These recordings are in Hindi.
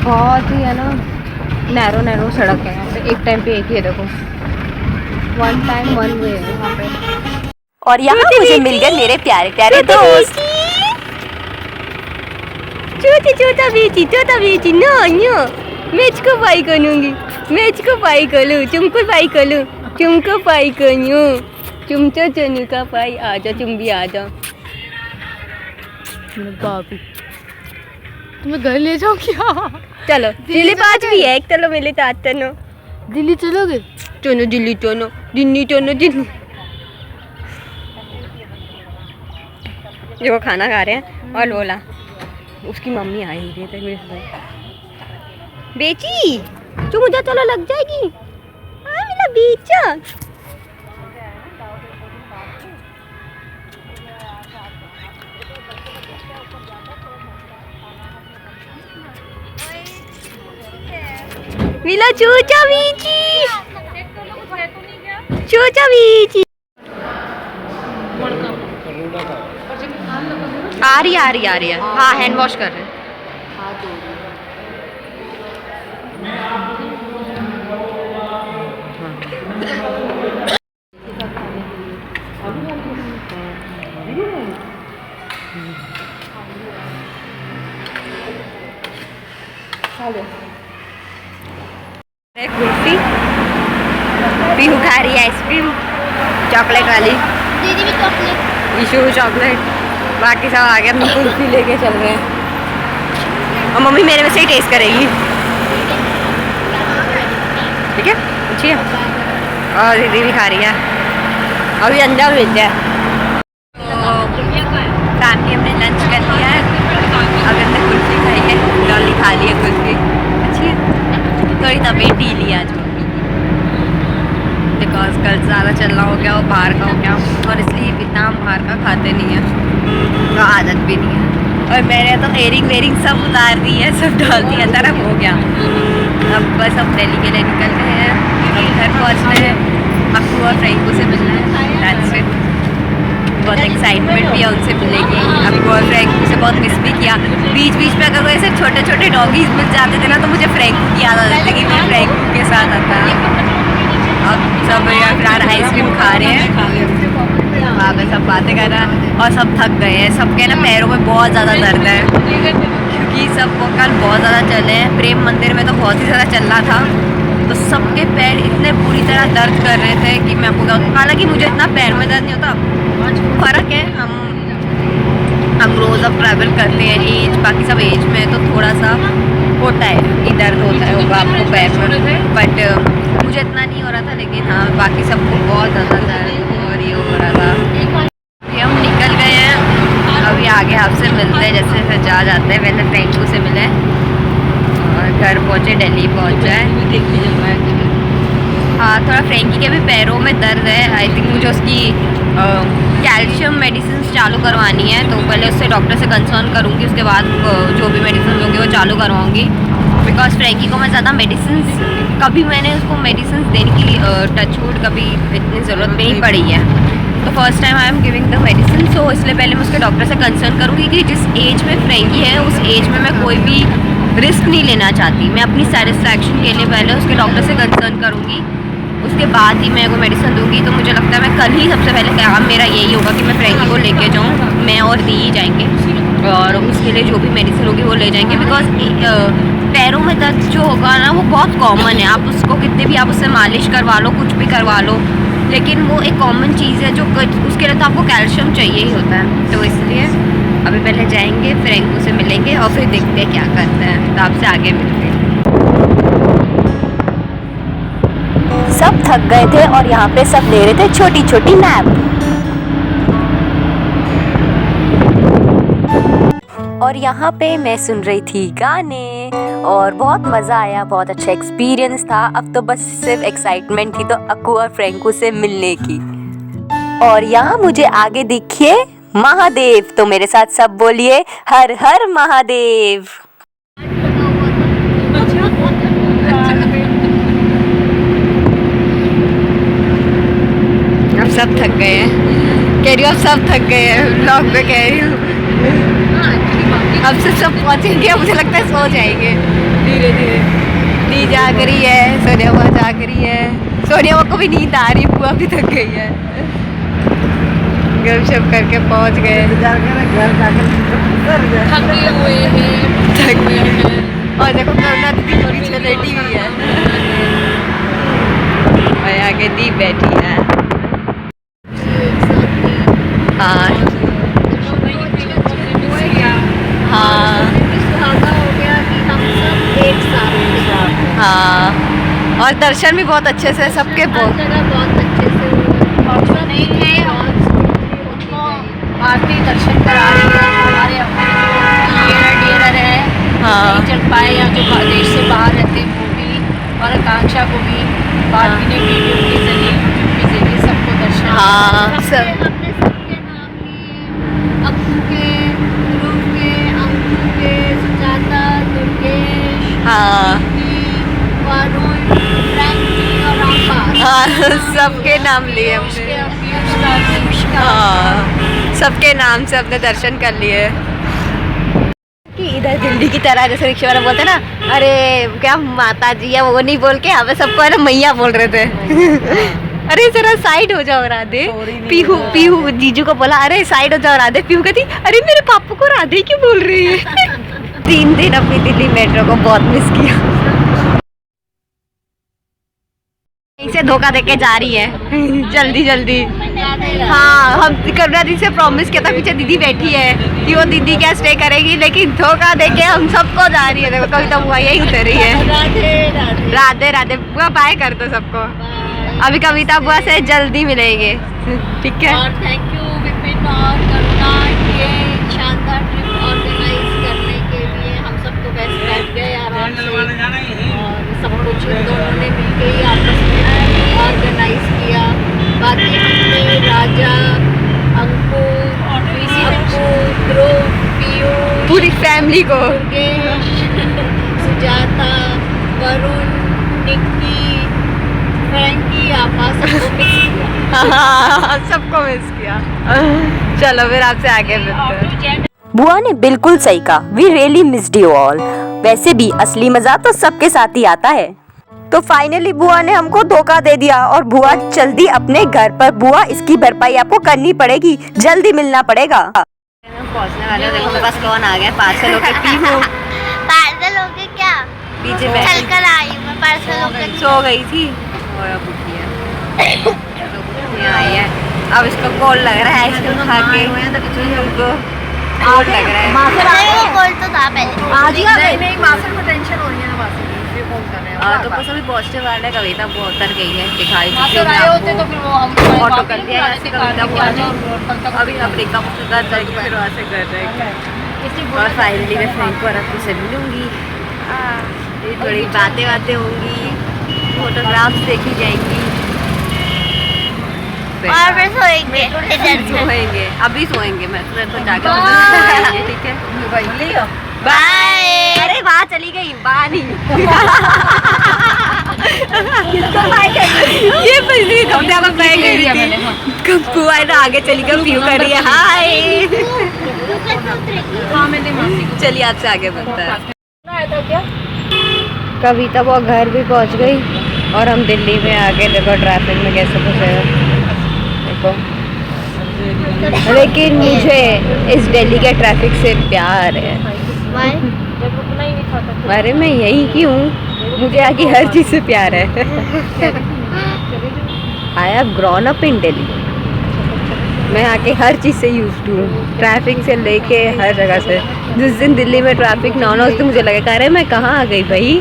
बहुत ही है ना नैरो नैरो सड़क है यहाँ पे, एक टाइम पे एक ही है, देखो वन टाइम वन वे है यहाँ पे। और यहाँ मुझे मिल गए मेरे प्यारे प्यारे दोस्त। छोटा बेची नो नो, मैं इसको पाई करूँगी, मैं इसको पाई करूँ, तुमको पाई करूँ, तुमको पाई करूँ, तुम तो चनू का पाई आ जाओ, तुम भी आ जाओ। बाबी तुम्हें घर ले जाओ क्या? चलो दिल्ली पाँच भी है, एक चलो मिले चाहते नो। दिल्ली चलोगे? चलो दिल्ली चलो, दिल्ली चलो दिल्ली। जो वो खाना खा रहे हैं और बोला उसकी मम्मी आई हुई थी मेरे साथ। बेची तू मुझे चलो लग जाएगी। हाँ मेरा बेचा। मिला चूचा बीची, चूचा बीची। आ रही है। हाँ हैंड वॉश कर रहे हैं। कुल्फी पीहू खा रही है आइसक्रीम चॉकलेट वाली, दीदी भी चॉकलेट, ईशू चॉकलेट, बाकी सब आगे अपनी कुल्फी लेके चल रहे हैं। और मम्मी मेरे में से ही टेस्ट करेगी, ठीक है अच्छी है। और दीदी भी खा रही है, अभी अंदर मिलते हैं। फैमिली हमने लंच कर लिया है, अभी हमने कुल्फी खाई है, डॉली खा ली है कुल्फी, अच्छी है। थोड़ी तबीयत ढीली है आज बिकॉज कल ज़्यादा चलना हो गया और बाहर का हो गया, और इसलिए इतना हम बाहर का खाते नहीं हैं, तो आदत भी नहीं है। और मैंने तो एयरिंग वेयरिंग सब उतार दी है, सब डाल दिया, तरफ हो गया। अब बस हम दिल्ली के लिए निकल रहे हैं, अब घर पहुँचना है, अक्कू और फ्रेंकू से मिलना है, दैट्स इट। बहुत एक्साइटमेंट भी है उनसे मिलेगी। अक्कू और फ्रेंकू से बहुत मिस भी किया, बीच बीच में अगर ऐसे छोटे छोटे डॉगीज मिल जाते थे ना तो मुझे फ्रेंकू की याद आ जाती कि मैं फ्रेंकू के साथ आता। अब सब यार आइसक्रीम खा रहे हैं, वहाँ पे सब बातें कर रहे हैं और सब थक गए हैं। सबके ना पैरों में बहुत ज़्यादा दर्द है क्योंकि सब वो कल बहुत ज़्यादा चले हैं। प्रेम मंदिर में तो बहुत ही ज़्यादा चल रहा था, तो सबके पैर इतने बुरी तरह दर्द कर रहे थे कि मैं आपको क्या, हालांकि मुझे इतना पैर में दर्द नहीं होता, फ़र्क है। हम रोज़ अब ट्रैवल करते हैं, एज बाकी सब एज में तो थोड़ा सा होता है कि दर्द होता है होगा आपको पैर में, बट मुझे इतना नहीं हो रहा था। लेकिन हाँ बाकी सबको बहुत ज़्यादा दर्द और ये हो रहा था। फिर हम निकल गए हैं, अभी आगे आपसे मिलते हैं, जैसे जैसे जा जाते हैं। पहले फ्रेंकू से मिले और घर पहुँचे, दिल्ली पहुँचा है। हाँ थोड़ा फ्रेंकी के भी पैरों में दर्द है, आई थिंक मुझे उसकी कैल्शियम मेडिसिन चालू करवानी है, तो पहले उससे डॉक्टर से कंसर्न करूँगी, उसके बाद जो भी मेडिसिन होंगे वो चालू करवाऊँगी। बिकॉज फ्रेंकी को मैं ज़्यादा मेडिसिन, कभी मैंने उसको मेडिसिन देने की टचवुड कभी इतनी ज़रूरत नहीं पड़ी है, तो first time I am giving the medicine. So इसलिए पहले मैं उसके डॉक्टर से कंसर्न करूँगी कि जिस एज में फ्रेंकी है उस एज में मैं कोई भी रिस्क नहीं लेना चाहती। मैं अपनी सेटिस्फैक्शन के लिए पहले उसके डॉक्टर से कंसर्न करूँगी, उसके बाद ही मैं वो मेडिसिन दूंगी। तो मुझे लगता है मैं कल ही सबसे पहले काम मेरा यही होगा कि मैं फ्रेंकी को लेके जाऊँ, मैं और दी ही जाएंगे और उसके लिए जो भी मेडिसिन होगी वो ले जाएंगे। बिकॉज पैरों में दर्द जो होगा ना वो बहुत कॉमन है, आप उसको कितने भी आप उससे मालिश करवा लो, कुछ भी करवा लो, लेकिन वो एक कॉमन चीज़ है जो उसके लिए तो आपको कैल्शियम चाहिए ही होता है। तो इसलिए अभी पहले जाएंगे, फ्रेंकू से मिलेंगे और फिर देखते हैं क्या करते हैं, तो आपसे आगे मिलते हैं। सब थक गए थे और यहाँ पे सब ले रहे थे छोटी छोटी नैप, और यहाँ पे मैं सुन रही थी गाने और बहुत मज़ा आया, बहुत अच्छा एक्सपीरियंस था। अब तो बस सिर्फ एक्साइटमेंट थी तो अक्कू और फ्रेंकू से मिलने की। और यहाँ मुझे आगे दिखिए महादेव, तो मेरे साथ सब बोलिए हर हर महादेव। अब सब थक गए हैं, कह रही हूँ अब सब थक गए हैं, ब्लॉग में कह रही हूँ। अब से सब पहुँचेंगे, मुझे लगता है सो जाएंगे धीरे धीरे दी जाग रही है, सोनिया बुआ जाग रही है। सोनिया बुआ को भी नींद आ रही है, बुआ भी थक गई है। गपशप करके पहुंच गए, थके हुए हैं। और देखो करुणा दीदी पीछे लेटी हुई है और आगे दी बैठी है। हाँ हाँ सुहागा हो गया कि हम सब एक साथ हैं। हाँ, और दर्शन भी बहुत अच्छे से सबके हर जगह बहुत अच्छे से हुए और सब नहीं है और उनको आरती दर्शन करा रही है। हमारे डियर है हाँ। नहीं चल पाए या जो देश से बाहर रहते हैं वो भी, और आकांक्षा को भी बाकी ने वीडियो के जरिए यूट्यूब के जरिए सबको दर्शन हाँ, सब हमने सबके नाम लिए, अप्पू के, ध्रुव के, अंकु के, सुजाता, दुर्गेश, हाँ वरुण, फ्रैंकी और रामपाल। हाँ सबके नाम लिए हमने। पीयूष का हाँ, सबके नाम से अपने दर्शन कर लिए। कि इधर दिल्ली की तरह जैसे रिक्शा वाला बोलते ना, अरे क्या माता जी है, वो नहीं बोल के हमें सबको है ना मैया बोल रहे थे। अरे जरा साइड हो जाओ राधे। पीहू पीहू जीजू को बोला अरे साइड हो जाओ राधे। पीहू कहती अरे मेरे पापा को राधे क्यों बोल रही है। 3 दिन अपनी दिल्ली मेट्रो को बहुत मिस किया। इसे धोखा देके जा रही है जल्दी जल्दी। हाँ, हम करुणा दी से प्रॉमिस किया था, पीछे दीदी बैठी है कि वो दीदी क्या स्टे करेगी, लेकिन धोखा देके हम सबको जा रही है। देखो कविता बुआ यही उतरी है। राधे राधे बुआ, बाय कर दो सबको। अभी कविता बुआ से जल्दी मिलेंगे, ठीक है। और थैंक यू विपिन और करुणा ये शानदार ट्रिप ऑर्गेनाइज करने के लिए। हम सबको बेस्ट बैठ गए आराम से और सब कुछ इन दोनों ने मिलके ही आपस में ऑर्गेनाइज किया। बाकी हमने राजा, अंकु, ध्रुव, पीयूष, पूरी फैमिली को, दुर्गेश, सुजाता, वरुण, निक्की, फ्रैंकी, आपा सबको मिस किया। हाँ, सबको मिस किया। चलो फिर आपसे आगे मिलते हैं। बुआ ने बिल्कुल सही कहा, we really missed you all. वैसे भी असली मजा तो सबके साथ ही आता है। तो फाइनली बुआ ने हमको धोखा दे दिया और बुआ जल्दी अपने घर पर। बुआ इसकी भरपाई आपको करनी पड़ेगी, जल्दी मिलना पड़ेगा। पहुंचने वाले हो, देखो मेरे पास कौन आ गया, पार्सल होके पीहू पार्सल हो गया क्या? पीछे चल बैठी कर आई हूँ मैं, पार्सल हो गया। सो गई थी और अब उठी है। तो आई है, अब इसको कॉल लग रहा है आइसक्रीम खा के। हमको कॉल लग रहा है। नहीं वो कॉल तो था पहले। आज ही आ गई। नहीं मासर को टेंशन हो रही है ना, मासर की इसलिए फोन कर रहे हैं। तो बस अभी पहुंचने वाले हैं। कविता वो उतर गई है, दिखाई मासर आए होते तो फिर वो हम ऑटो कर दिया यहाँ से कविता बुआ ने। अभी अफ्रीका में सुधार जाएगी, फिर वहाँ से घर जाएगी। और फाइनली मैं फ्रेंड को और आपको से मिलूंगी। ये थोड़ी बातें होंगी, फोटोग्राफ्स देखी जाएंगी और फिर सोएंगे इधर से। सोएंगे, अभी सोएंगे। मैं तो जाके सोएंगे, ठीक है। बाय। अरे वहाँ चली गई, बानी ये पिछली हफ्ते में मैं गई थी। कंपू आई ना आगे चली गई, पीयू कर रही है हाय। चलिए आपसे आगे बढ़ता है। कविता वो घर भी पहुंच गई और हम दिल्ली में आके देखो ट्रैफिक में कैसे फंसे हैं। देखो, लेकिन मुझे इस दिल्ली के ट्रैफिक से प्यार है। अरे मैं यही की हूँ, मुझे यहाँ की हर चीज़ से प्यार है। I have grown up in Delhi. मैं यहाँ के हर चीज़ से यूज्ड हूँ, ट्रैफिक से लेके हर जगह से। जिस दिन दिल्ली में ट्रैफिक ना होना उस दिन मुझे लगेगा अरे मैं कहाँ आ गई भाई,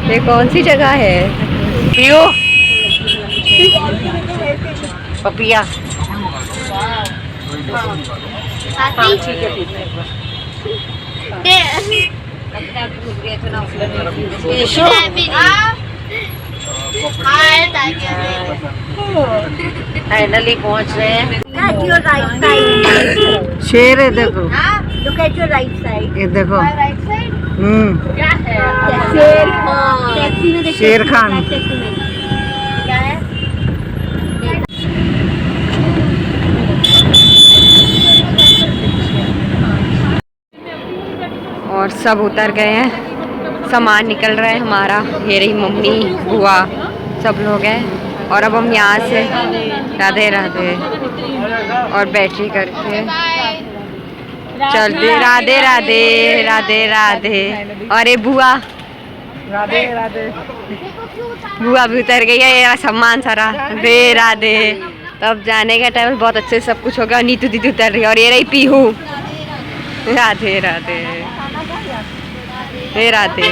ये कौन सी जगह है। पियो पपिया। फाइनली पहुंच रहे हैं। शेर है देखो, Look at your right side. ये देखो। क्या है? शेर खान। टैक्सी में देखो। शेर खान। टैक्सी में। क्या है? और सब उतर गए हैं सामान निकल रहा है हमारा। ये रही मम्मी, बुआ, सब लोग हैं। और अब हम यहाँ से राधे राधे और बैटरी करके चलते। राधे राधे राधे राधे। और ये बुआ, राधे राधे। बुआ भी उतर गई है। ये सामान सारा राधे राधे। तब जाने का टाइम बहुत अच्छे से सब कुछ होगा। नीतू दीदी उतर रही है। और ये रही पीहू। राधे राधे हे राधे।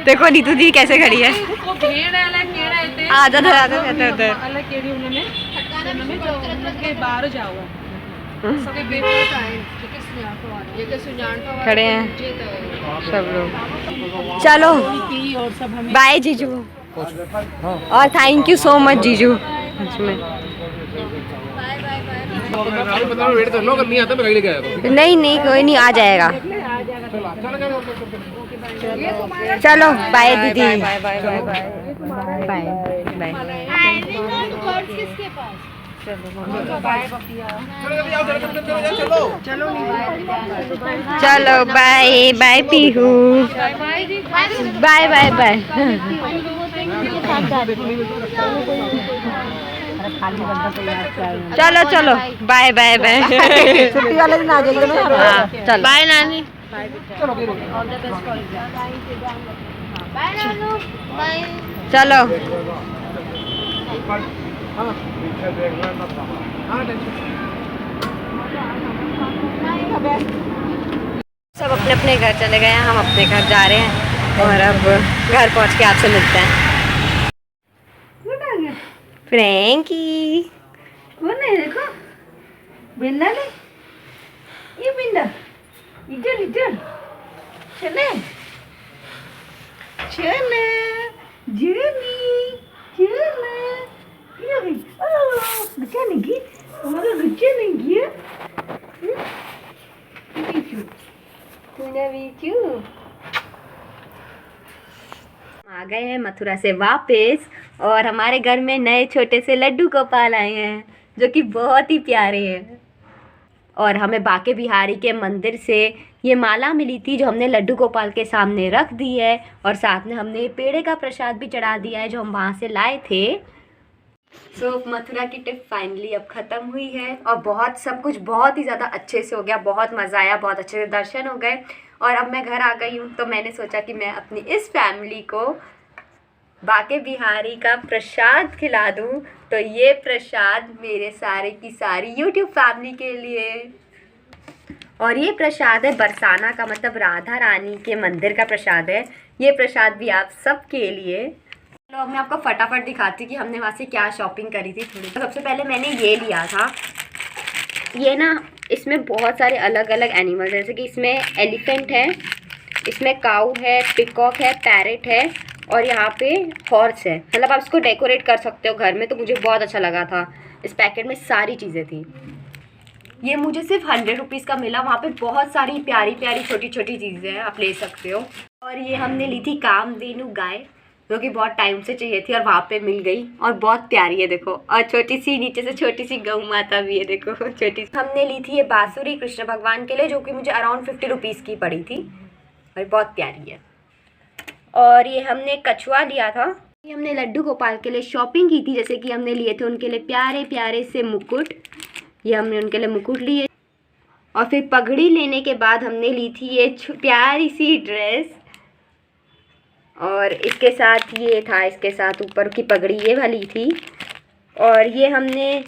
देखो नीतू दी कैसे खड़ी है। आजा उधर, आजा उधर उधर। खड़े हैं सब लोग। चलो बाय जीजू, और थैंक यू सो मच जीजू। नहीं नहीं कोई नहीं, आ जाएगा। चलो बाय दीदी, bye bye bye bye bye. चलो bye bye Pihu, bye bye bye. चलो चलो बाय बाय बाय। छुट्टी वाले दिन आ जाइए ना। चलो बाय नानी। चलो सब अपने अपने घर चले गए हैं। हम अपने घर जा रहे हैं और अब घर पहुंच के आपसे मिलते हैं। फ्रैंकी कौन है? देखो बिंदा ने, ये बिंदा इधर इधर चले चले जर्नी चले। ये भी बच्चा नहीं की हमारा बच्चा नहीं किया। आ गए हैं मथुरा से वापस और हमारे घर में नए छोटे से लड्डू गोपाल आए हैं जो कि बहुत ही प्यारे हैं। और हमें बाके बिहारी के मंदिर से ये माला मिली थी जो हमने लड्डू गोपाल के सामने रख दी है। और साथ में हमने पेड़े का प्रसाद भी चढ़ा दिया है जो हम वहाँ से लाए थे। सो मथुरा की ट्रिप फाइनली अब ख़त्म हुई है और सब कुछ बहुत ही ज़्यादा अच्छे से हो गया। बहुत मज़ा आया, बहुत अच्छे से दर्शन हो गए। और अब मैं घर आ गई हूँ तो मैंने सोचा कि मैं अपनी इस फैमिली को बाके बिहारी का प्रसाद खिला दूँ। तो ये प्रसाद मेरे सारे की सारी यूट्यूब फैमिली के लिए। और ये प्रसाद है बरसाना का, मतलब राधा रानी के मंदिर का प्रसाद है। ये प्रसाद भी आप सबके लिए। तो मैं आपको फटाफट दिखाती हूँ कि हमने वहाँ से क्या शॉपिंग करी थी थोड़ी। तो सबसे पहले मैंने ये लिया था। ये ना इसमें बहुत सारे अलग अलग एनिमल्स हैं, जैसे कि इसमें एलिफेंट है, इसमें काऊ है, पिकॉक है, पैरेट है और यहाँ पे हॉर्स है। मतलब आप इसको डेकोरेट कर सकते हो घर में। तो मुझे बहुत अच्छा लगा था। इस पैकेट में सारी चीज़ें थी। ये मुझे सिर्फ 100 रुपीज़ का मिला। वहाँ पे बहुत सारी प्यारी प्यारी छोटी छोटी चीज़ें हैं, आप ले सकते हो। और ये हमने ली थी कामधेनु गाय जो कि बहुत टाइम से चाहिए थी और वहाँ पे मिल गई और बहुत प्यारी है देखो। और छोटी सी नीचे से छोटी सी गौ माता भी है देखो, छोटी सी। हमने ली थी ये बांसुरी कृष्ण भगवान के लिए जो कि मुझे अराउंड 50 रुपीज़ की पड़ी थी और बहुत प्यारी है। और ये हमने कछुआ लिया था। ये हमने लड्डू गोपाल के लिए शॉपिंग की थी, जैसे कि हमने लिए थे उनके लिए प्यारे प्यारे से मुकुट। ये हमने उनके लिए मुकुट लिए। और फिर पगड़ी लेने के बाद हमने ली थी ये प्यारी सी ड्रेस। और इसके साथ ये था, इसके साथ ऊपर की पगड़ी ये वाली थी। और ये हमने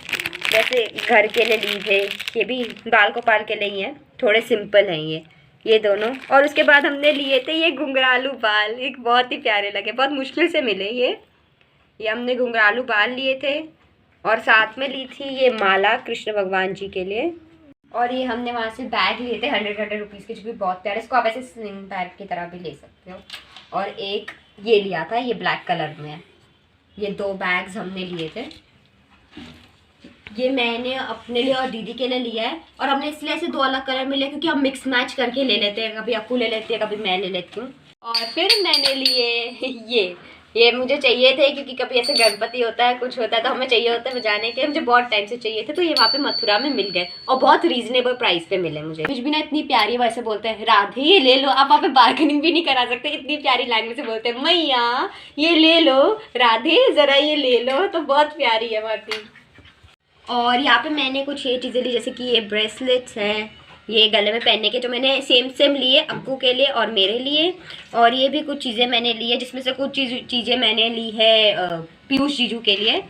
जैसे घर के लिए ली थे, ये भी बाल गोपाल के लिए ही हैं, थोड़े सिंपल हैं ये दोनों। और उसके बाद हमने लिए थे ये घुंघरालू बाल, एक बहुत ही प्यारे लगे, बहुत मुश्किल से मिले ये हमने घुंघरालू बाल लिए थे। और साथ में ली थी ये माला कृष्ण भगवान जी के लिए। और ये हमने वहाँ से बैग लिए थे 100 रुपीज़ के, जो भी बहुत प्यारे। इसको आप ऐसे स्लिंग बैग की तरह भी ले सकते हो। और एक ये लिया था, ये ब्लैक कलर में है। ये 2 बैग्स हमने लिए थे। ये मैंने अपने लिए और दीदी के लिए लिया है। और हमने इसलिए ऐसे 2 अलग कलर में लिया क्योंकि हम मिक्स मैच करके ले लेते हैं, कभी अक्कू ले लेती है, कभी मैं ले लेती हूँ। और फिर मैंने लिए ये ये मुझे चाहिए थे क्योंकि कभी ऐसे गणपति होता है, कुछ होता है तो हमें चाहिए होता है बजाने के, मुझे बहुत टाइम से चाहिए थे, तो ये वहाँ पे मथुरा में मिल गए और बहुत रीजनेबल प्राइस पे मिले मुझे। कुछ भी ना इतनी प्यारी वैसे बोलते हैं राधे ये ले लो, आप वहाँ पे बार्गेनिंग भी नहीं करा सकते, इतनी प्यारी लैंग्वेज से बोलते हैं मैया ये ले लो, राधे ज़रा ये ले लो, तो बहुत प्यारी है बाकी। और यहाँ पे मैंने कुछ ये चीज़ें ली, जैसे कि ये ब्रेसलेट्स हैं, ये गले में पहनने के जो मैंने सेम लिए अक्कू के लिए और मेरे लिए, और ये भी कुछ चीज़ें मैंने ली है जिसमें से कुछ चीज़ें मैंने ली है पीयूष जीजू के लिए,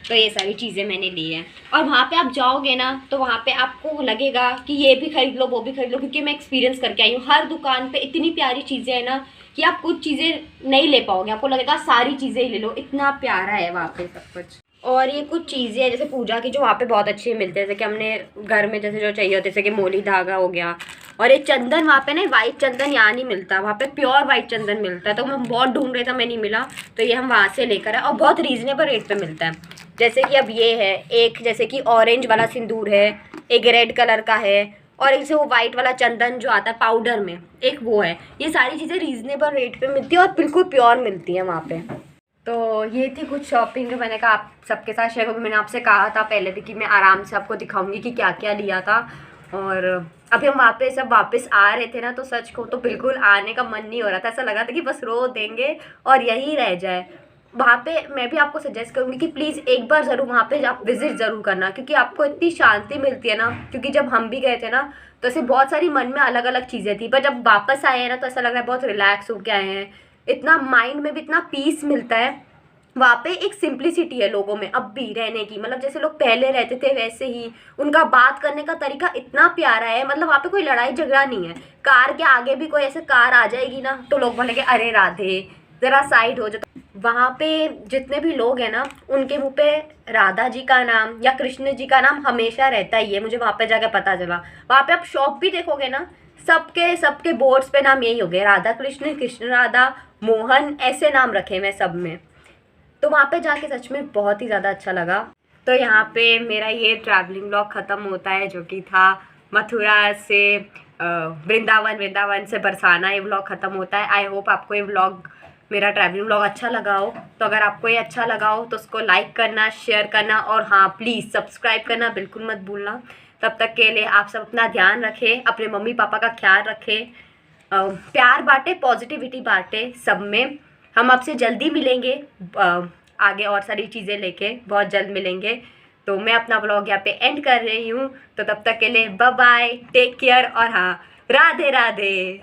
तो ये सारी चीज़ें मैंने ली हैं। और वहाँ पे आप जाओगे ना तो वहाँ पे आपको लगेगा कि ये भी खरीद लो वो भी खरीद लो, क्योंकि मैं एक्सपीरियंस करके आई हूँ, हर दुकान पे इतनी प्यारी चीज़ें हैं ना कि आप कुछ चीज़ें नहीं ले पाओगे, आपको लगेगा सारी चीज़ें ही ले लो, इतना प्यारा है वहाँ पे सब कुछ। और ये कुछ चीज़ें हैं जैसे पूजा की जो वहाँ पे बहुत अच्छी मिलते हैं, जैसे कि हमने घर में जैसे जो चाहिए होते जैसे कि मोली धागा हो गया, और ये चंदन वहाँ पे ना वाइट चंदन यहाँ नहीं मिलता, वहाँ पे प्योर वाइट चंदन मिलता है, तो मैं बहुत ढूंढ रहा था मैं नहीं मिला, तो ये हम वहाँ से लेकर आए और बहुत रीज़नेबल रेट पे मिलता है। जैसे कि अब ये है एक, जैसे कि ऑरेंज वाला सिंदूर है, एक रेड कलर का है, और एक से वो वाइट वाला चंदन जो आता है पाउडर में, एक वो है। ये सारी चीज़ें रीज़नेबल रेट पे मिलती है और बिल्कुल प्योर मिलती हैं वहाँ पे। तो ये थी कुछ शॉपिंग जो मैंने कहा आप सबके साथ शेयर करूँ। मैंने आपसे कहा था पहले भी कि मैं आराम से आपको दिखाऊंगी कि क्या क्या लिया था, और अभी हम वहाँ पे सब वापस आ रहे थे ना, तो सच को तो बिल्कुल आने का मन नहीं हो रहा था, ऐसा लगा था कि बस रो देंगे और यहीं रह जाए। वहाँ पे मैं भी आपको सजेस्ट करूँगी कि प्लीज़ एक बार ज़रूर वहाँ पे आप विज़िट ज़रूर करना, क्योंकि आपको इतनी शांति मिलती है ना, क्योंकि जब हम भी गए थे ना तो ऐसे बहुत सारी मन में अलग अलग चीज़ें थी, पर जब वापस आए हैं ना तो ऐसा लग रहा है बहुत रिलैक्स होके आए हैं, इतना माइंड में भी इतना पीस मिलता है। वहाँ पे एक सिंप्लिसिटी है लोगों में अब भी रहने की, मतलब जैसे लोग पहले रहते थे वैसे ही, उनका बात करने का तरीका इतना प्यारा है, मतलब वहाँ पे कोई लड़ाई झगड़ा नहीं है। कार के आगे भी कोई ऐसे कार आ जाएगी ना तो लोग बोलेंगे अरे राधे ज़रा साइड हो जाओ। वहाँ पे जितने भी लोग हैं ना उनके मुँह पे राधा जी का नाम या कृष्ण जी का नाम हमेशा रहता ही है, मुझे वहाँ पे जाकर पता चला। वहाँ पे आप शॉप भी देखोगे ना सबके बोर्ड्स पे नाम यही हो गए, राधा कृष्ण, कृष्ण राधा, मोहन, ऐसे नाम रखे हुए सब में। तो वहाँ पे जाके सच में बहुत ही ज़्यादा अच्छा लगा। तो यहाँ पे मेरा ये ट्रैवलिंग व्लॉग ख़त्म होता है, जो कि था मथुरा से वृंदावन से बरसाना, ये व्लॉग ख़त्म होता है। आई होप आपको ये व्लॉग, मेरा ट्रैवलिंग व्लॉग अच्छा लगा हो। तो अगर आपको ये अच्छा लगा हो तो उसको लाइक करना, शेयर करना, और हाँ प्लीज़ सब्सक्राइब करना बिल्कुल मत भूलना। तब तक के लिए आप सब अपना ध्यान रखें, अपने मम्मी पापा का ख्याल रखें, प्यार बांटे, पॉजिटिविटी बांटे सब में। हम आपसे जल्दी मिलेंगे आगे और सारी चीज़ें लेके, बहुत जल्द मिलेंगे। तो मैं अपना व्लॉग यहाँ पे एंड कर रही हूँ, तो तब तक के लिए बाय बाय, टेक केयर, और हाँ राधे राधे।